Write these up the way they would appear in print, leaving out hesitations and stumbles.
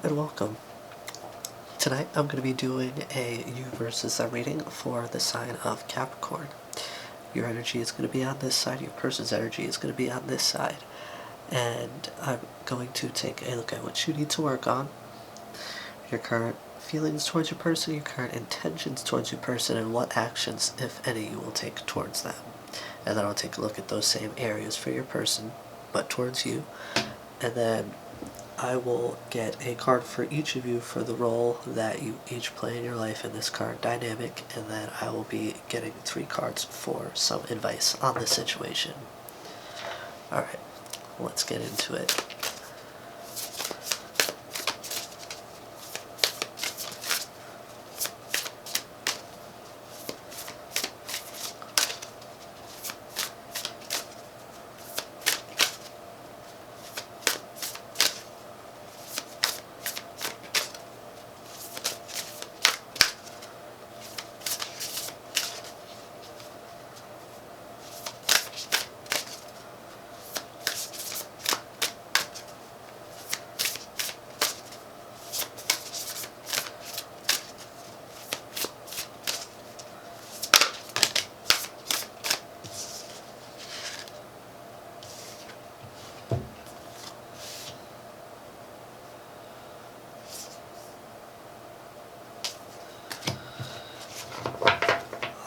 and welcome. Tonight I'm going to be doing a you versus them reading for the sign of Capricorn. Your energy is going to be on this side, your person's energy is going to be on this side. And I'm going to take a look at what you need to work on, your current feelings towards your person, your current intentions towards your person, and what actions, if any, you will take towards them. And then I'll take a look at those same areas for your person, but towards you. And then I will get a card for each of you for the role that you each play in your life in this current dynamic, and then I will be getting 3 cards for some advice on the situation. Alright, let's get into it.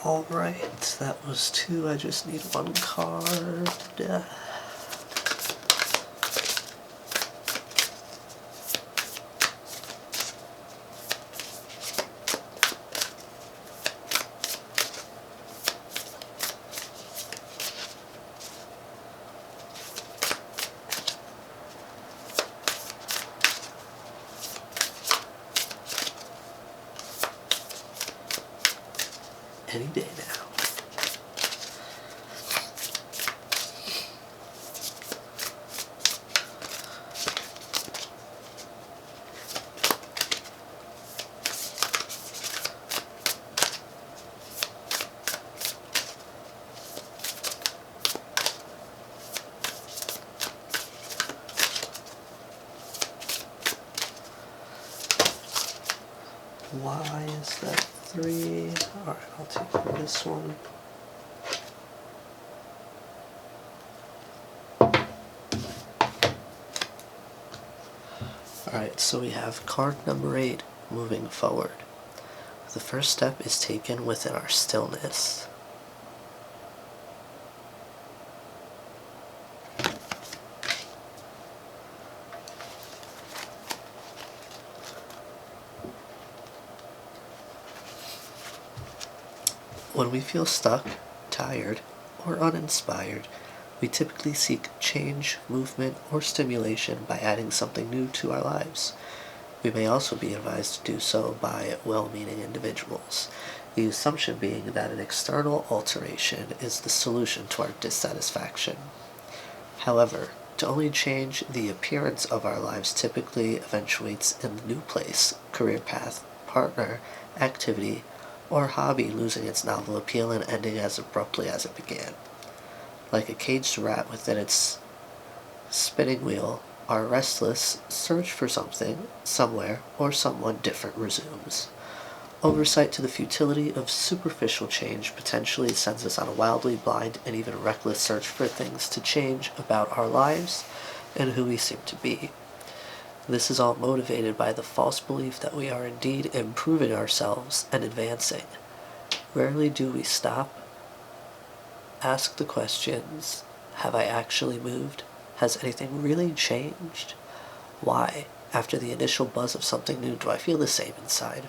Alright, that was 2. I just need 1 card. Any day now. Why is that 3? Alright, I'll take this one. Alright, so we have card number 8, moving forward. The first step is taken within our stillness. When we feel stuck, tired, or uninspired, we typically seek change, movement, or stimulation by adding something new to our lives. We may also be advised to do so by well-meaning individuals, the assumption being that an external alteration is the solution to our dissatisfaction. However, to only change the appearance of our lives typically eventuates in the new place, career path, partner, activity, or hobby losing its novel appeal and ending as abruptly as it began. Like a caged rat within its spinning wheel, our restless search for something, somewhere, or someone different resumes. Oversight to the futility of superficial change potentially sends us on a wildly blind and even reckless search for things to change about our lives and who we seem to be. This is all motivated by the false belief that we are indeed improving ourselves and advancing. Rarely do we stop, ask the questions, have I actually moved? Has anything really changed? Why, after the initial buzz of something new, do I feel the same inside?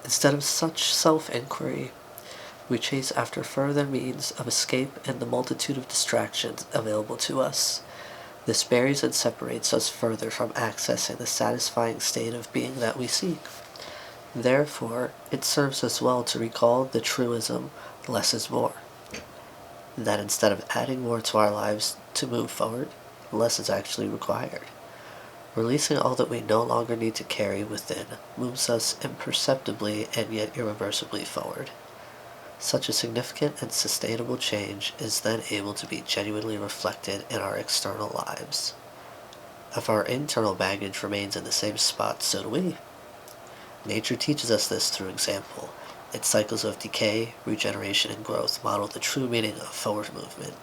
Instead of such self-inquiry, we chase after further means of escape in the multitude of distractions available to us. This buries and separates us further from accessing the satisfying state of being that we seek. Therefore, it serves us well to recall the truism, less is more. That instead of adding more to our lives to move forward, less is actually required. Releasing all that we no longer need to carry within moves us imperceptibly and yet irreversibly forward. Such a significant and sustainable change is then able to be genuinely reflected in our external lives. If our internal baggage remains in the same spot, so do we. Nature teaches us this through example. Its cycles of decay, regeneration, and growth model the true meaning of forward movement.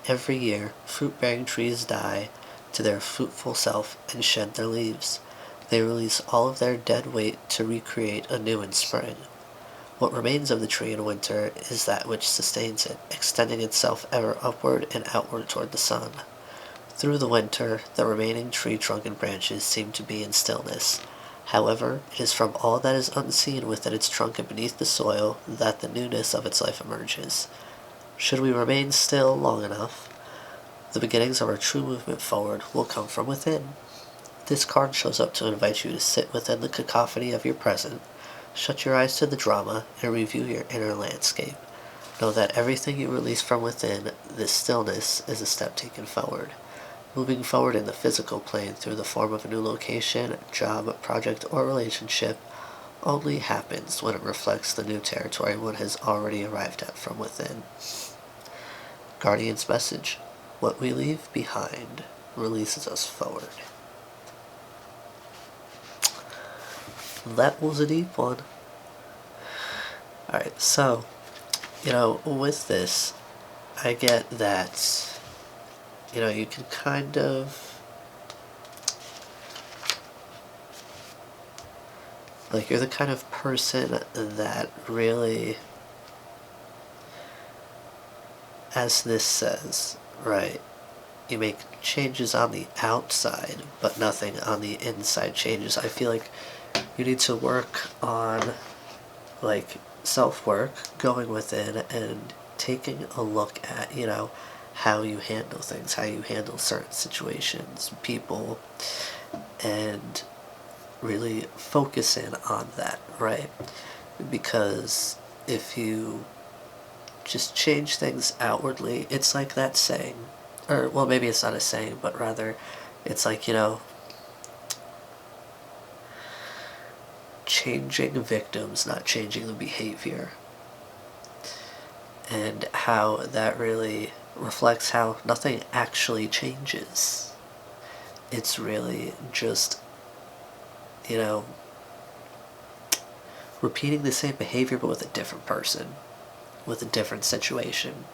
Every year, fruit-bearing trees die to their fruitful self and shed their leaves. They release all of their dead weight to recreate anew in spring. What remains of the tree in winter is that which sustains it, extending itself ever upward and outward toward the sun. Through the winter, the remaining tree trunk and branches seem to be in stillness. However, it is from all that is unseen within its trunk and beneath the soil that the newness of its life emerges. Should we remain still long enough, the beginnings of our true movement forward will come from within. This card shows up to invite you to sit within the cacophony of your present, shut your eyes to the drama, and review your inner landscape. Know that everything you release from within this stillness is a step taken forward. Moving forward in the physical plane through the form of a new location, job, project, or relationship only happens when it reflects the new territory one has already arrived at from within. Guardian's message: what we leave behind releases us forward. That was a deep one. Alright, so, with this, I get that, you can kind of, like, you're the kind of person that really, as this says, right, you make changes on the outside, but nothing on the inside changes. I feel like you need to work on, like, self-work, going within and taking a look at, how you handle things, how you handle certain situations, people, and really focus in on that, right? Because if you just change things outwardly, it's like that saying, or, well, maybe it's not a saying, but rather, it's like, changing victims, not changing the behavior. And how that really reflects how nothing actually changes. It's really just, repeating the same behavior but with a different person, with a different situation.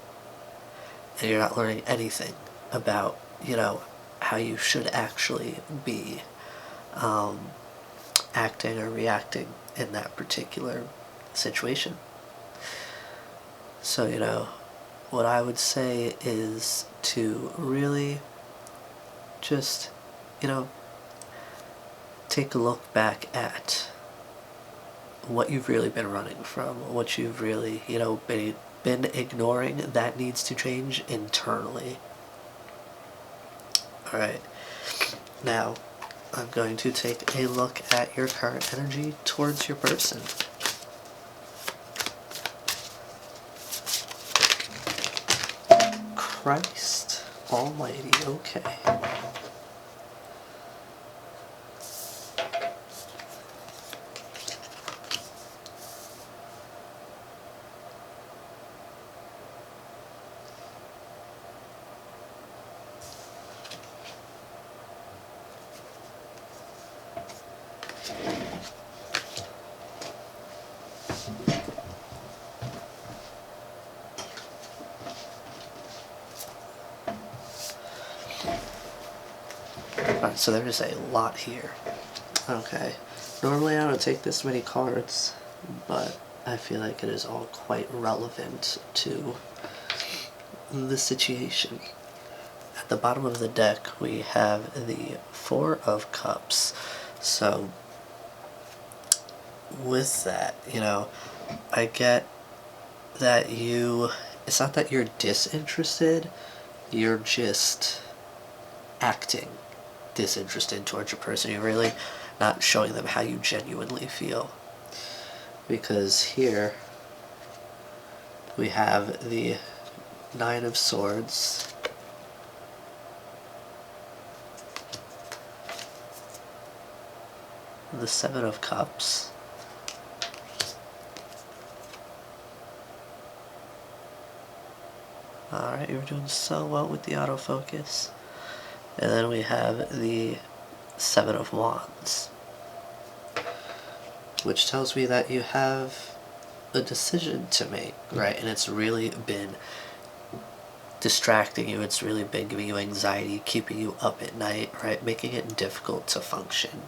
And you're not learning anything about, how you should actually be acting or reacting in that particular situation. So, what I would say is to really just, take a look back at what you've really been running from, what you've really, been ignoring that needs to change internally. Alright, now I'm going to take a look at your current energy towards your person. Christ almighty, okay. Alright, so there is a lot here. Okay. Normally I don't take this many cards, but I feel like it is all quite relevant to the situation. At the bottom of the deck, we have the Four of Cups. So, with that, I get that it's not that you're disinterested, you're just acting disinterested towards your person. You're really not showing them how you genuinely feel. Because here we have the Nine of Swords, the Seven of Cups, alright, you're doing so well with the autofocus. And then we have the Seven of Wands, which tells me that you have a decision to make, right? And it's really been distracting you. It's really been giving you anxiety, keeping you up at night, right? Making it difficult to function.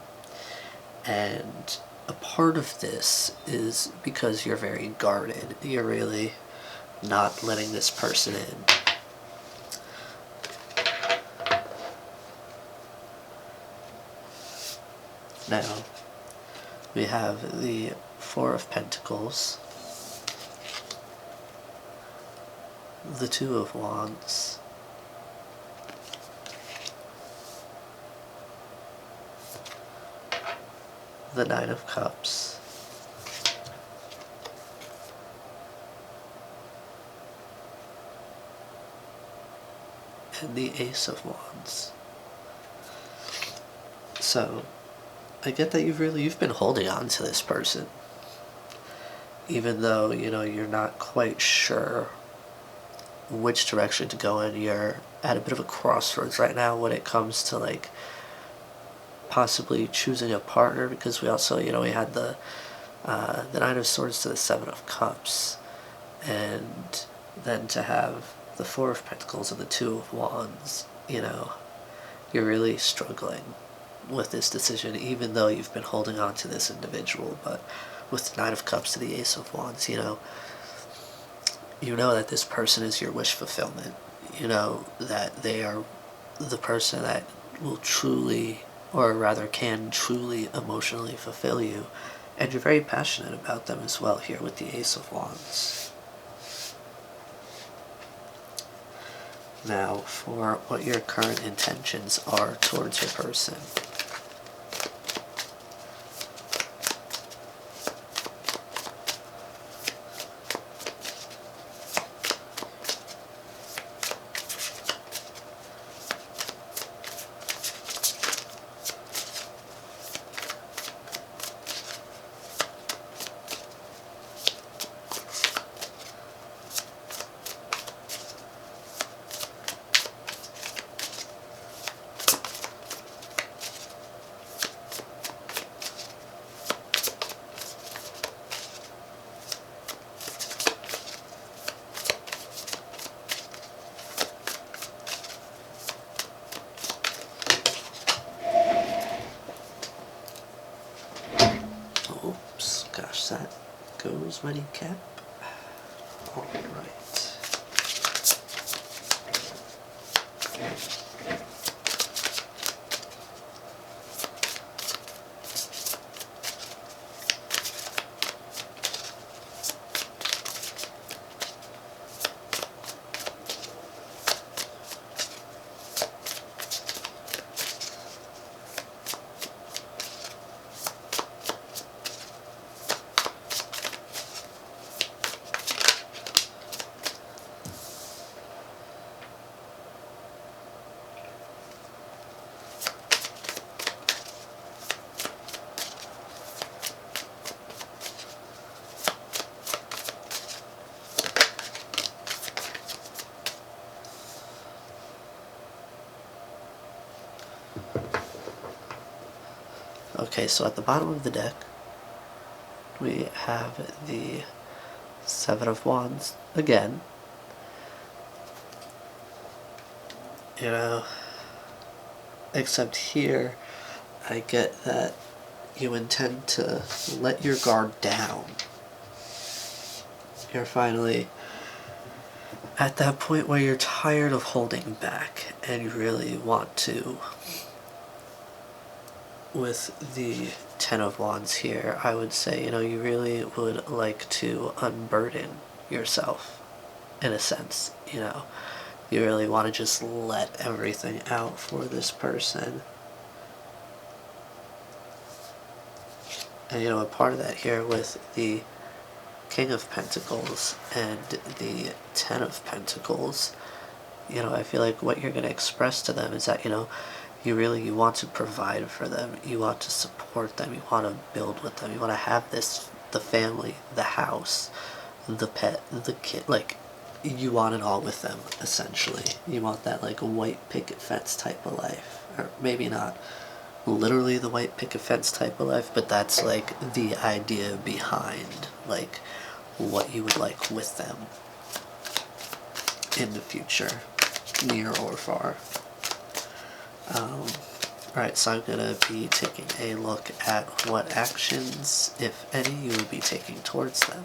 And a part of this is because you're very guarded. You're really not letting this person in. Now, we have the Four of Pentacles, the Two of Wands, the Nine of Cups, and the Ace of Wands. So, I get that you've been holding on to this person, even though, you're not quite sure which direction to go in. You're at a bit of a crossroads right now when it comes to like possibly choosing a partner, because we also, we had the Nine of Swords to the Seven of Cups, and then to have the Four of Pentacles and the Two of Wands. You're really struggling with this decision, even though you've been holding on to this individual. But with the Nine of Cups to the Ace of Wands, you know that this person is your wish fulfillment. You know that they are the person that will truly, or rather can truly emotionally fulfill you. And you're very passionate about them as well here with the Ace of Wands. Now, for what your current intentions are towards your person. Oops, gosh, that goes my kneecap. All right. Okay, so at the bottom of the deck, we have the Seven of Wands again. Except here, I get that you intend to let your guard down. You're finally at that point where you're tired of holding back, and you really want to. With the Ten of Wands here, I would say, you really would like to unburden yourself, in a sense. You really want to just let everything out for this person. And a part of that here with the King of Pentacles and the Ten of Pentacles, I feel like what you're going to express to them is that, you want to provide for them, you want to support them, you want to build with them, you want to have the family, the house, the pet, the kid, like you want it all with them, essentially. You want that like white picket fence type of life. Or maybe not literally the white picket fence type of life, but that's like the idea behind like what you would like with them in the future, near or far. Alright, so I'm gonna be taking a look at what actions, if any, you would be taking towards them.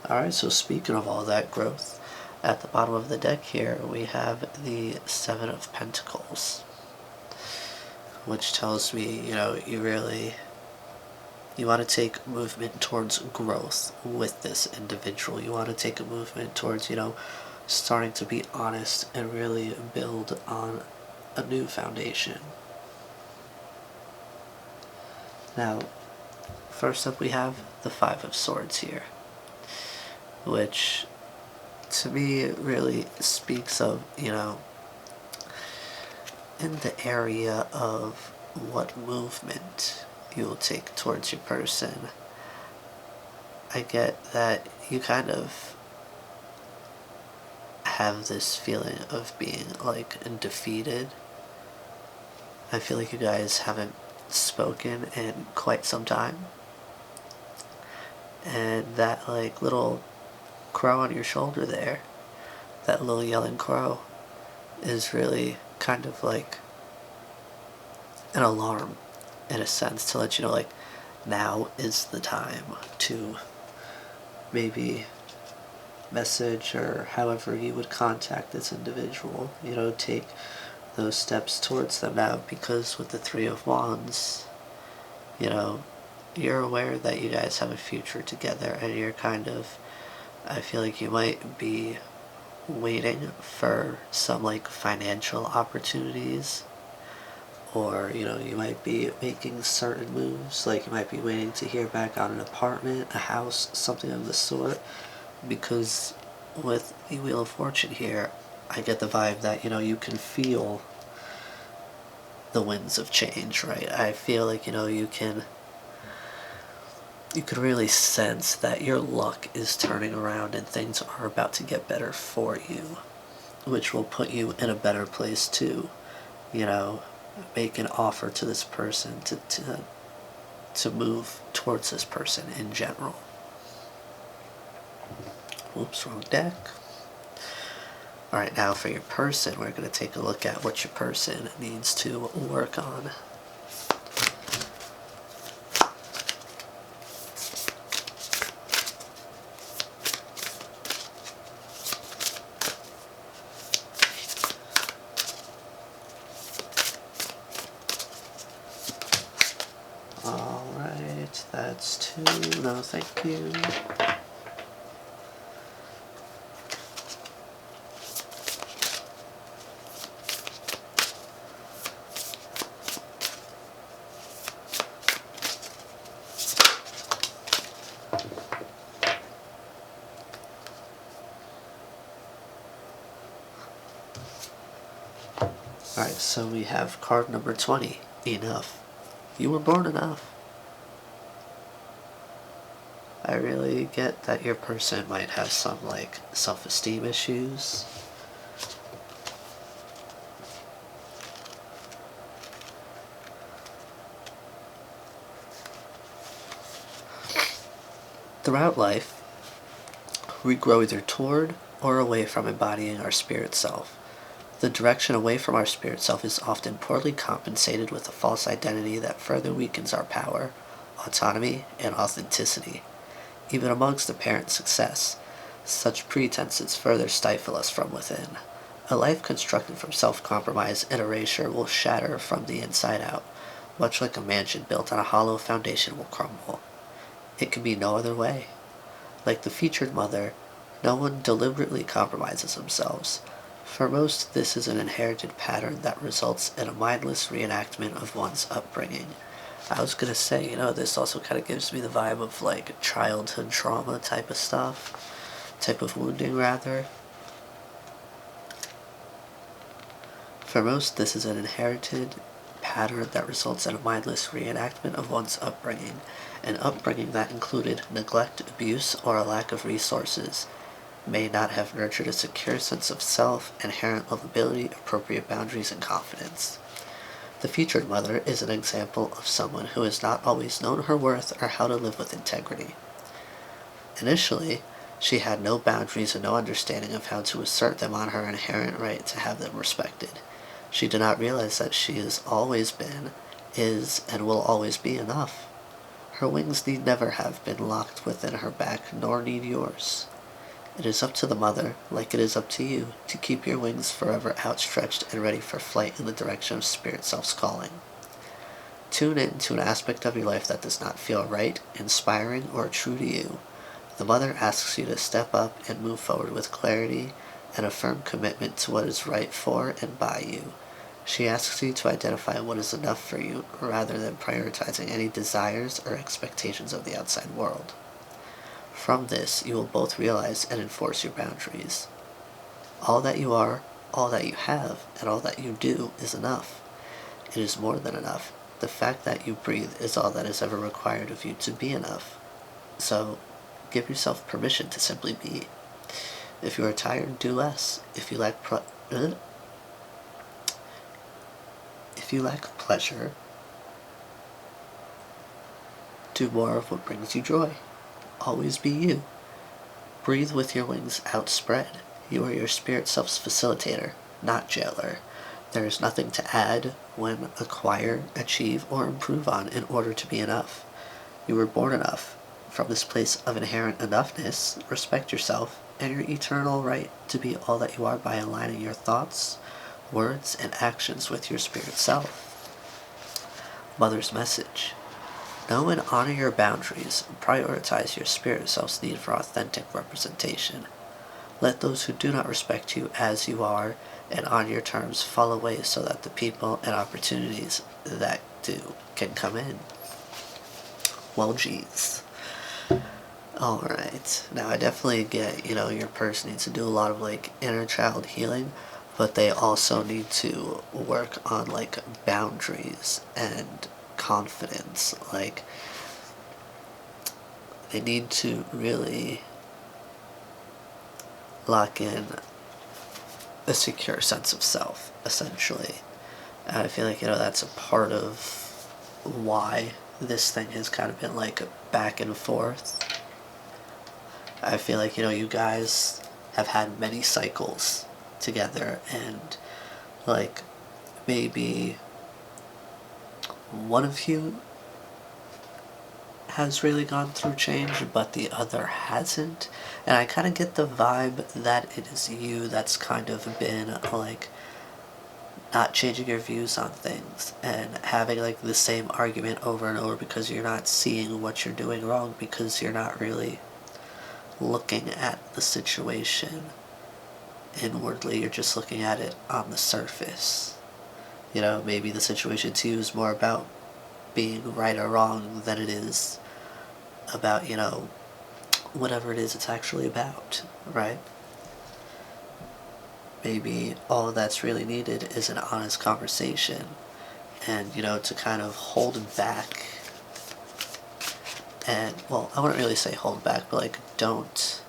Alright, so speaking of all that growth, at the bottom of the deck here we have the Seven of Pentacles, which tells me, you know, you want to take movement towards growth with this individual. You want to take a movement towards, you know, starting to be honest and really build on a new foundation. Now, first up we have the Five of Swords here, which to me really speaks of, you know, in the area of what movement you will take towards your person. I get that you kind of have this feeling of being like defeated. I feel like you guys haven't spoken in quite some time, and that like little crow on your shoulder there, that little yelling crow, is really kind of like an alarm in a sense to let you know like now is the time to maybe message or however you would contact this individual, you know, take those steps towards them now, because with the Three of Wands, you know, you're aware that you guys have a future together, and you're kind of, I feel like you might be waiting for some like financial opportunities, or you know, you might be making certain moves, like you might be waiting to hear back on an apartment, a house, something of the sort, because with the Wheel of Fortune here, I get the vibe that, you know, you can feel the winds of change, right? I feel like, you know, you can really sense that your luck is turning around and things are about to get better for you, which will put you in a better place to, you know, make an offer to this person, to move towards this person in general. Whoops, wrong deck. Alright, now for your person, we're going to take a look at what your person needs to work on. Alright, that's 2. No, thank you. Alright, so we have card number 20, Enough. You were born enough. I really get that your person might have some like self-esteem issues. Throughout life, we grow either toward or away from embodying our spirit self. The direction away from our spirit self is often poorly compensated with a false identity that further weakens our power, autonomy, and authenticity. Even amongst apparent success, such pretenses further stifle us from within. A life constructed from self-compromise and erasure will shatter from the inside out, much like a mansion built on a hollow foundation will crumble. It can be no other way. Like the featured mother, no one deliberately compromises themselves. For most, this is an inherited pattern that results in a mindless reenactment of one's upbringing. I was gonna say, this also kind of gives me the vibe of like childhood trauma type of stuff, type of wounding rather. For most, this is an inherited pattern that results in a mindless reenactment of one's upbringing, an upbringing that included neglect, abuse, or a lack of resources, may not have nurtured a secure sense of self, inherent lovability, appropriate boundaries, and confidence. The featured mother is an example of someone who has not always known her worth or how to live with integrity. Initially, she had no boundaries and no understanding of how to assert them on her inherent right to have them respected. She did not realize that she has always been, is, and will always be enough. Her wings need never have been locked within her back, nor need yours. It is up to the mother, like it is up to you, to keep your wings forever outstretched and ready for flight in the direction of Spirit Self's calling. Tune in to an aspect of your life that does not feel right, inspiring, or true to you. The mother asks you to step up and move forward with clarity and a firm commitment to what is right for and by you. She asks you to identify what is enough for you, rather than prioritizing any desires or expectations of the outside world. From this, you will both realize and enforce your boundaries. All that you are, all that you have, and all that you do is enough. It is more than enough. The fact that you breathe is all that is ever required of you to be enough. So, give yourself permission to simply be. If you are tired, do less. If you lack pleasure, do more of what brings you joy. Always be you. Breathe with your wings outspread. You are your spirit self's facilitator, not jailer. There is nothing to add, win, acquire, achieve, or improve on in order to be enough. You were born enough. From this place of inherent enoughness, respect yourself and your eternal right to be all that you are by aligning your thoughts, words, and actions with your spirit self. Mother's message. Know and honor your boundaries and prioritize your spirit self's need for authentic representation. Let those who do not respect you as you are and on your terms fall away so that the people and opportunities that do can come in. Well, geez. Alright, now I definitely get, your person needs to do a lot of inner child healing, but they also need to work on boundaries and confidence. They need to really lock in a secure sense of self, essentially. And I feel like, that's a part of why this thing has kind of been back and forth. I feel like, you guys have had many cycles together, and maybe one of you has really gone through change, but the other hasn't. And I kind of get the vibe that it is you that's kind of been not changing your views on things and having the same argument over and over because you're not seeing what you're doing wrong, because you're not really looking at the situation inwardly. You're just looking at it on the surface. Maybe the situation to you is more about being right or wrong than it is about, whatever it is it's actually about, right? Maybe all that's really needed is an honest conversation and, to kind of hold back. And, well, I wouldn't really say hold back, but don't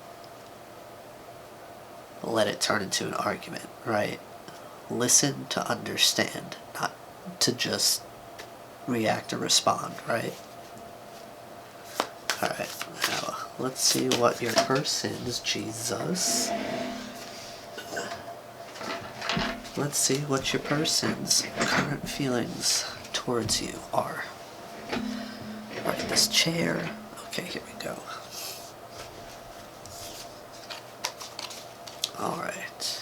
let it turn into an argument, right? Listen to understand, not to just react or respond, right? Alright, now let's see what your person's, Jesus. Let's see what your person's current feelings towards you are. Alright, this chair. Okay, here we go. Alright.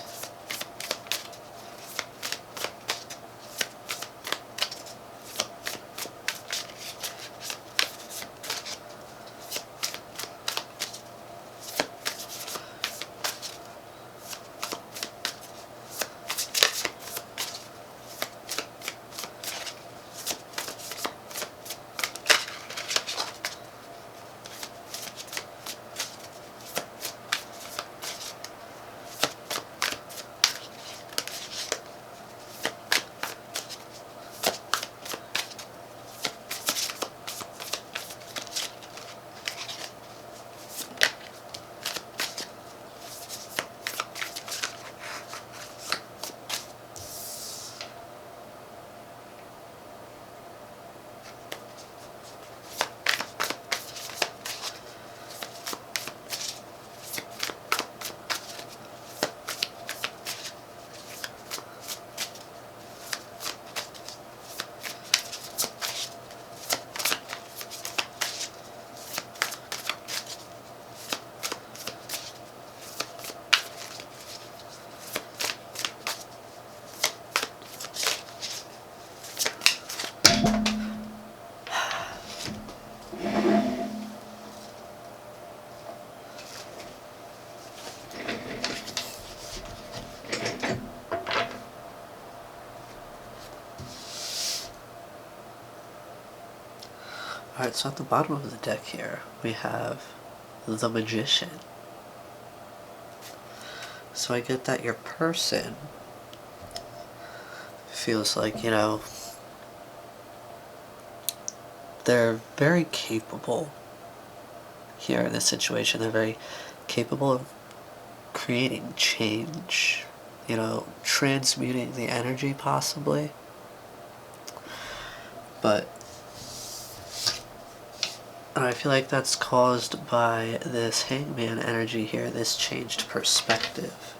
Alright, so at the bottom of the deck here, we have the Magician. So I get that your person feels like, you know, they're very capable here in this situation. They're very capable of creating change, you know, transmuting the energy possibly. But I feel like that's caused by this Hangman energy here, this changed perspective.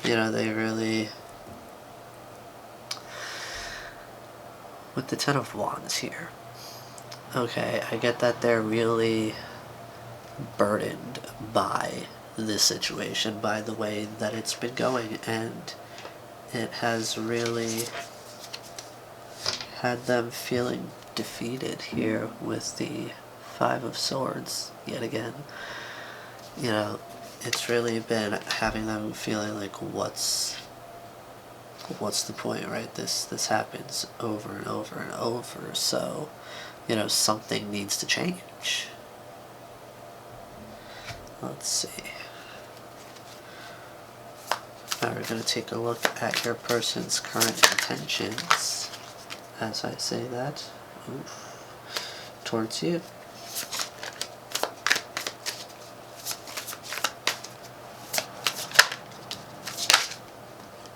You know, they really, with the Ten of Wands here, okay, I get that they're really burdened by this situation, by the way that it's been going, and it has really had them feeling defeated here with the Five of Swords yet again. You know, it's really been having them feeling like what's the point, right? This happens over and over and over, so you know, something needs to change. Let's see. Now we're going to take a look at your person's current intentions as I say that. Oof. Towards you.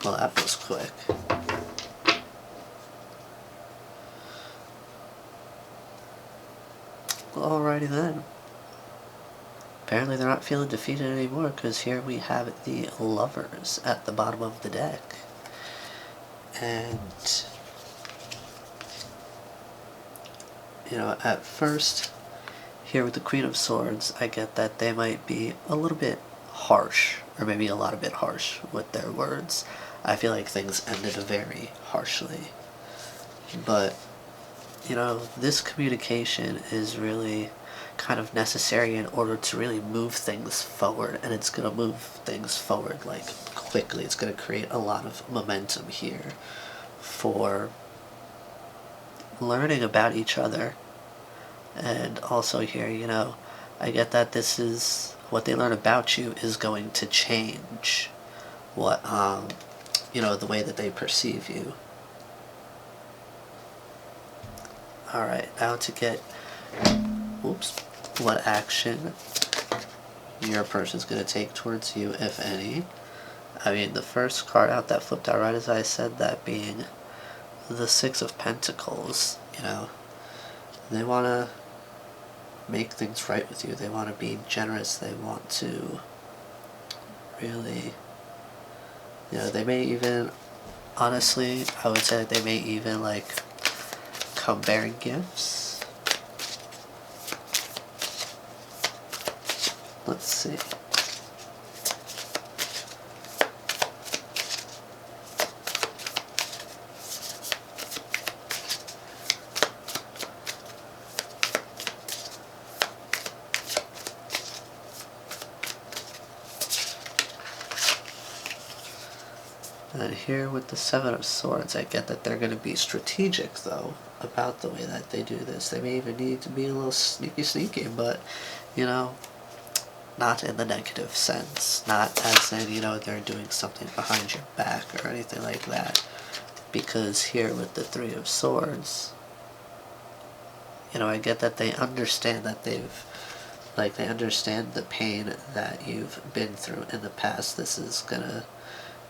Well, that was quick. Alrighty then. Apparently they're not feeling defeated anymore, because here we have the Lovers at the bottom of the deck. And, you know, at first, here with the Queen of Swords, I get that they might be a little bit harsh, or maybe a lot of bit harsh with their words. I feel like things ended very harshly. But, you know, this communication is really kind of necessary in order to really move things forward, and it's going to move things forward like quickly. It's going to create a lot of momentum here for learning about each other. And also here, you know, I get that this is what they learn about you is going to change what you know, the way that they perceive you. Alright, now to get what action your person's going to take towards you, if any. I mean, the first card out that flipped out right as I said that being the Six of Pentacles, you know. They want to make things right with you. They want to be generous. They want to really, you know, they may even, honestly, I would say that they may even, like, come bearing gifts. Let's see. And here with the Seven of Swords, I get that they're going to be strategic, though, about the way that they do this. They may even need to be a little sneaky, but, you know, not in the negative sense. Not as in, you know, they're doing something behind your back or anything like that. Because here with the Three of Swords, you know, I get that they understand that they understand the pain that you've been through in the past. This is gonna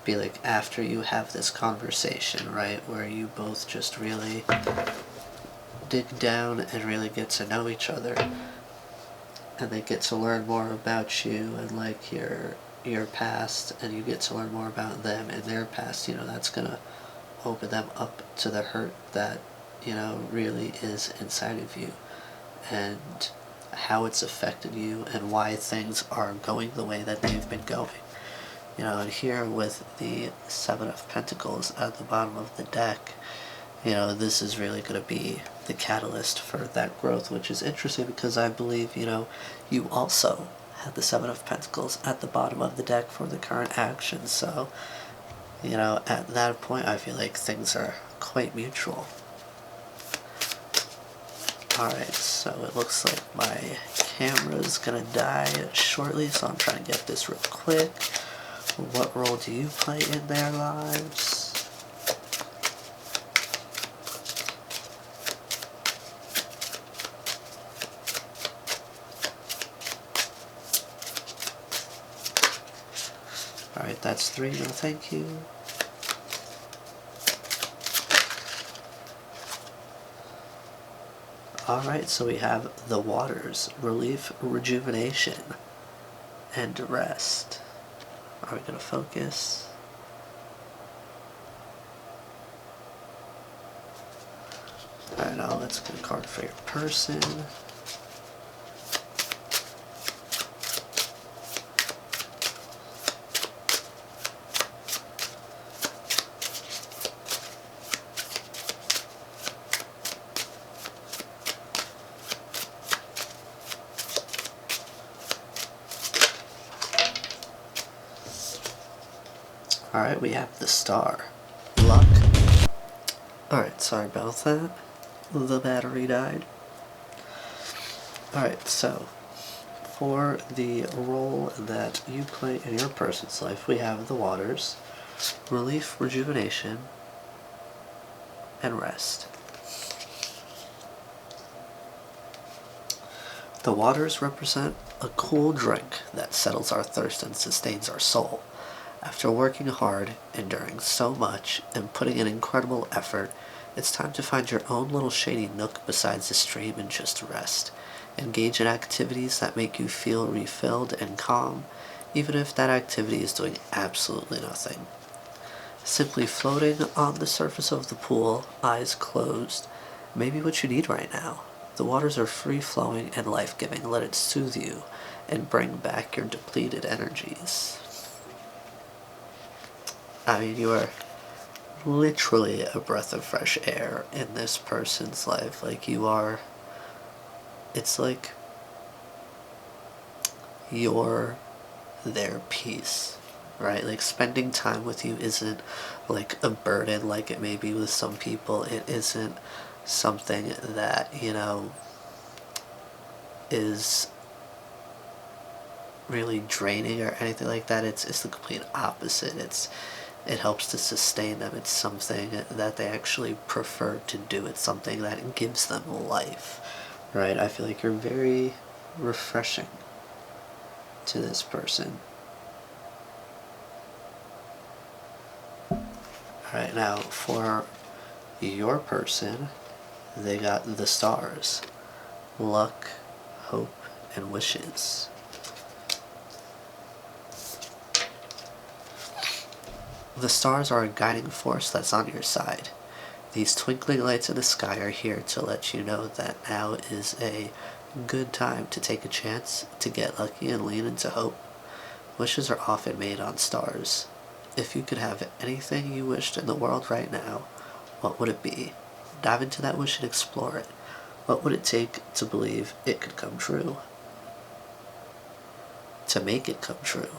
be like after you have this conversation, right, where you both just really dig down and really get to know each other, and they get to learn more about you and like your past, and you get to learn more about them and their past. You know, that's gonna open them up to the hurt that, you know, really is inside of you, and how it's affected you and why things are going the way that they've been going. You know, and here with the Seven of Pentacles at the bottom of the deck, you know, this is really going to be the catalyst for that growth, which is interesting because I believe, you know, you also have the Seven of Pentacles at the bottom of the deck for the current action. So, you know, at that point, I feel like things are quite mutual. Alright, so it looks like my camera's gonna die shortly, so I'm trying to get this real quick. What role do you play in their lives? Alright, that's 3, no thank you. Alright, so we have the waters, relief, rejuvenation, and rest. Are we going to focus? Alright, now let's get a card for your person. Alright, we have the star. Luck. Alright, sorry about that. The battery died. Alright, so for the role that you play in your person's life, we have the waters, relief, rejuvenation, and rest. The waters represent a cool drink that settles our thirst and sustains our soul. After working hard, enduring so much, and putting in incredible effort, it's time to find your own little shady nook beside the stream and just rest. Engage in activities that make you feel refilled and calm, even if that activity is doing absolutely nothing. Simply floating on the surface of the pool, eyes closed, may be what you need right now. The waters are free-flowing and life-giving. Let it soothe you and bring back your depleted energies. I mean, you are literally a breath of fresh air in this person's life. Like, you are, it's like you're their peace, right? Like, spending time with you isn't like a burden like it may be with some people. It isn't something that, you know, is really draining or anything like that. It's the complete opposite. It helps to sustain them. It's something that they actually prefer to do. It's something that gives them life, right? I feel like you're very refreshing to this person. Alright, now for your person, they got the stars, luck, hope, and wishes. The stars are a guiding force that's on your side. These twinkling lights in the sky are here to let you know that now is a good time to take a chance, to get lucky and lean into hope. Wishes are often made on stars. If you could have anything you wished in the world right now, what would it be? Dive into that wish and explore it. What would it take to believe it could come true? To make it come true.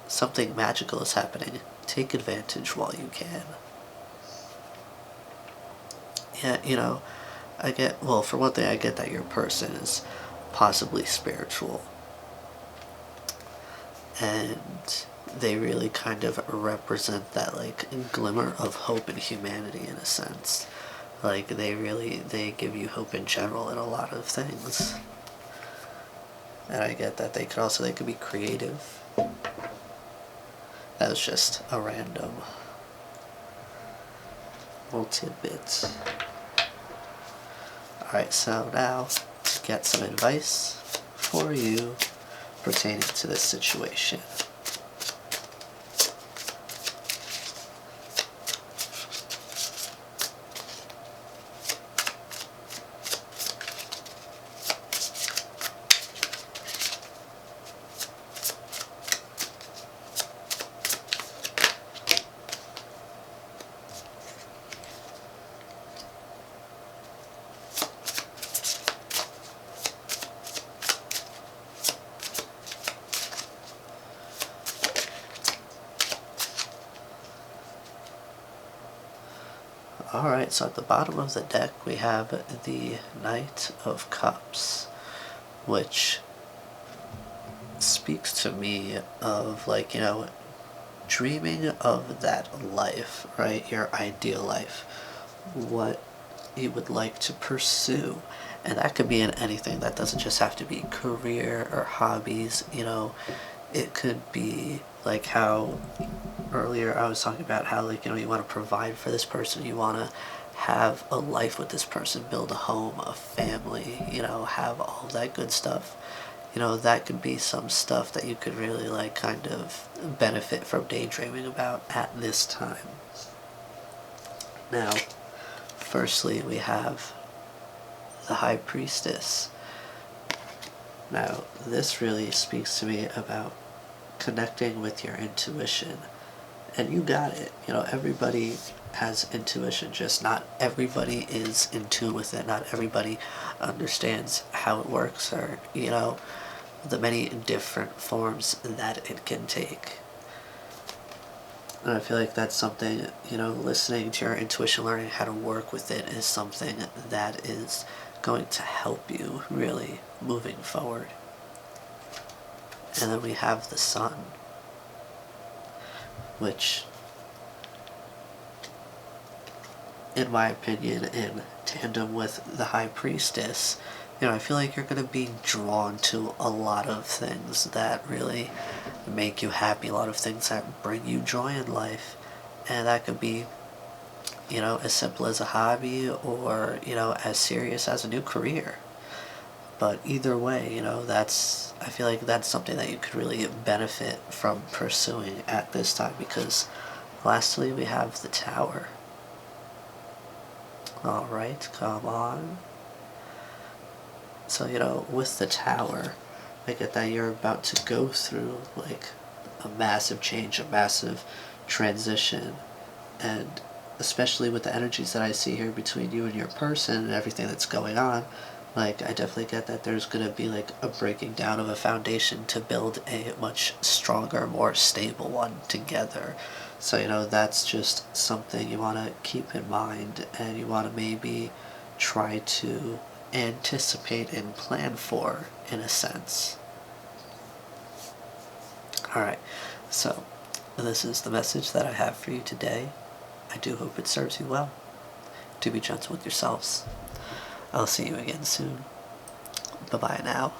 Something magical is happening. Take advantage while you can. Yeah, you know, well, for one thing, I get that your person is possibly spiritual. And they really kind of represent that, like, glimmer of hope in humanity in a sense. Like, they give you hope in general in a lot of things. And I get that they could be creative. That was just a random little tidbit. Alright, so now to get some advice for you pertaining to this situation. Alright, so at the bottom of the deck we have the Knight of Cups, which speaks to me of, like, dreaming of that life, right? Your ideal life. What you would like to pursue. And that could be in anything. That doesn't just have to be career or hobbies, It could be like how earlier I was talking about how, like, you want to provide for this person, you want to have a life with this person, build a home, a family, have all that good stuff. That could be some stuff that you could really, like, kind of benefit from daydreaming about at this time. Now, firstly, we have the High Priestess. Now, this really speaks to me about connecting with your intuition. And you got it. Everybody has intuition, just not everybody is in tune with it. Not everybody understands how it works, or, the many different forms that it can take. And I feel like that's something, listening to your intuition, learning how to work with it is something that is going to help you really moving forward. And then we have the Sun, which, in my opinion, in tandem with the High Priestess, I feel like you're going to be drawn to a lot of things that really make you happy, a lot of things that bring you joy in life. And that could be, as simple as a hobby, or, as serious as a new career. But either way, I feel like that's something that you could really benefit from pursuing at this time, because lastly we have the Tower. Alright, come on. So, with the Tower, I get that you're about to go through, like, a massive change, a massive transition, and especially with the energies that I see here between you and your person and everything that's going on, like, I definitely get that there's going to be, like, a breaking down of a foundation to build a much stronger, more stable one together. So, that's just something you want to keep in mind, and you want to maybe try to anticipate and plan for, in a sense. Alright, so this is the message that I have for you today. I do hope it serves you well. Do be gentle with yourselves. I'll see you again soon. Bye-bye now.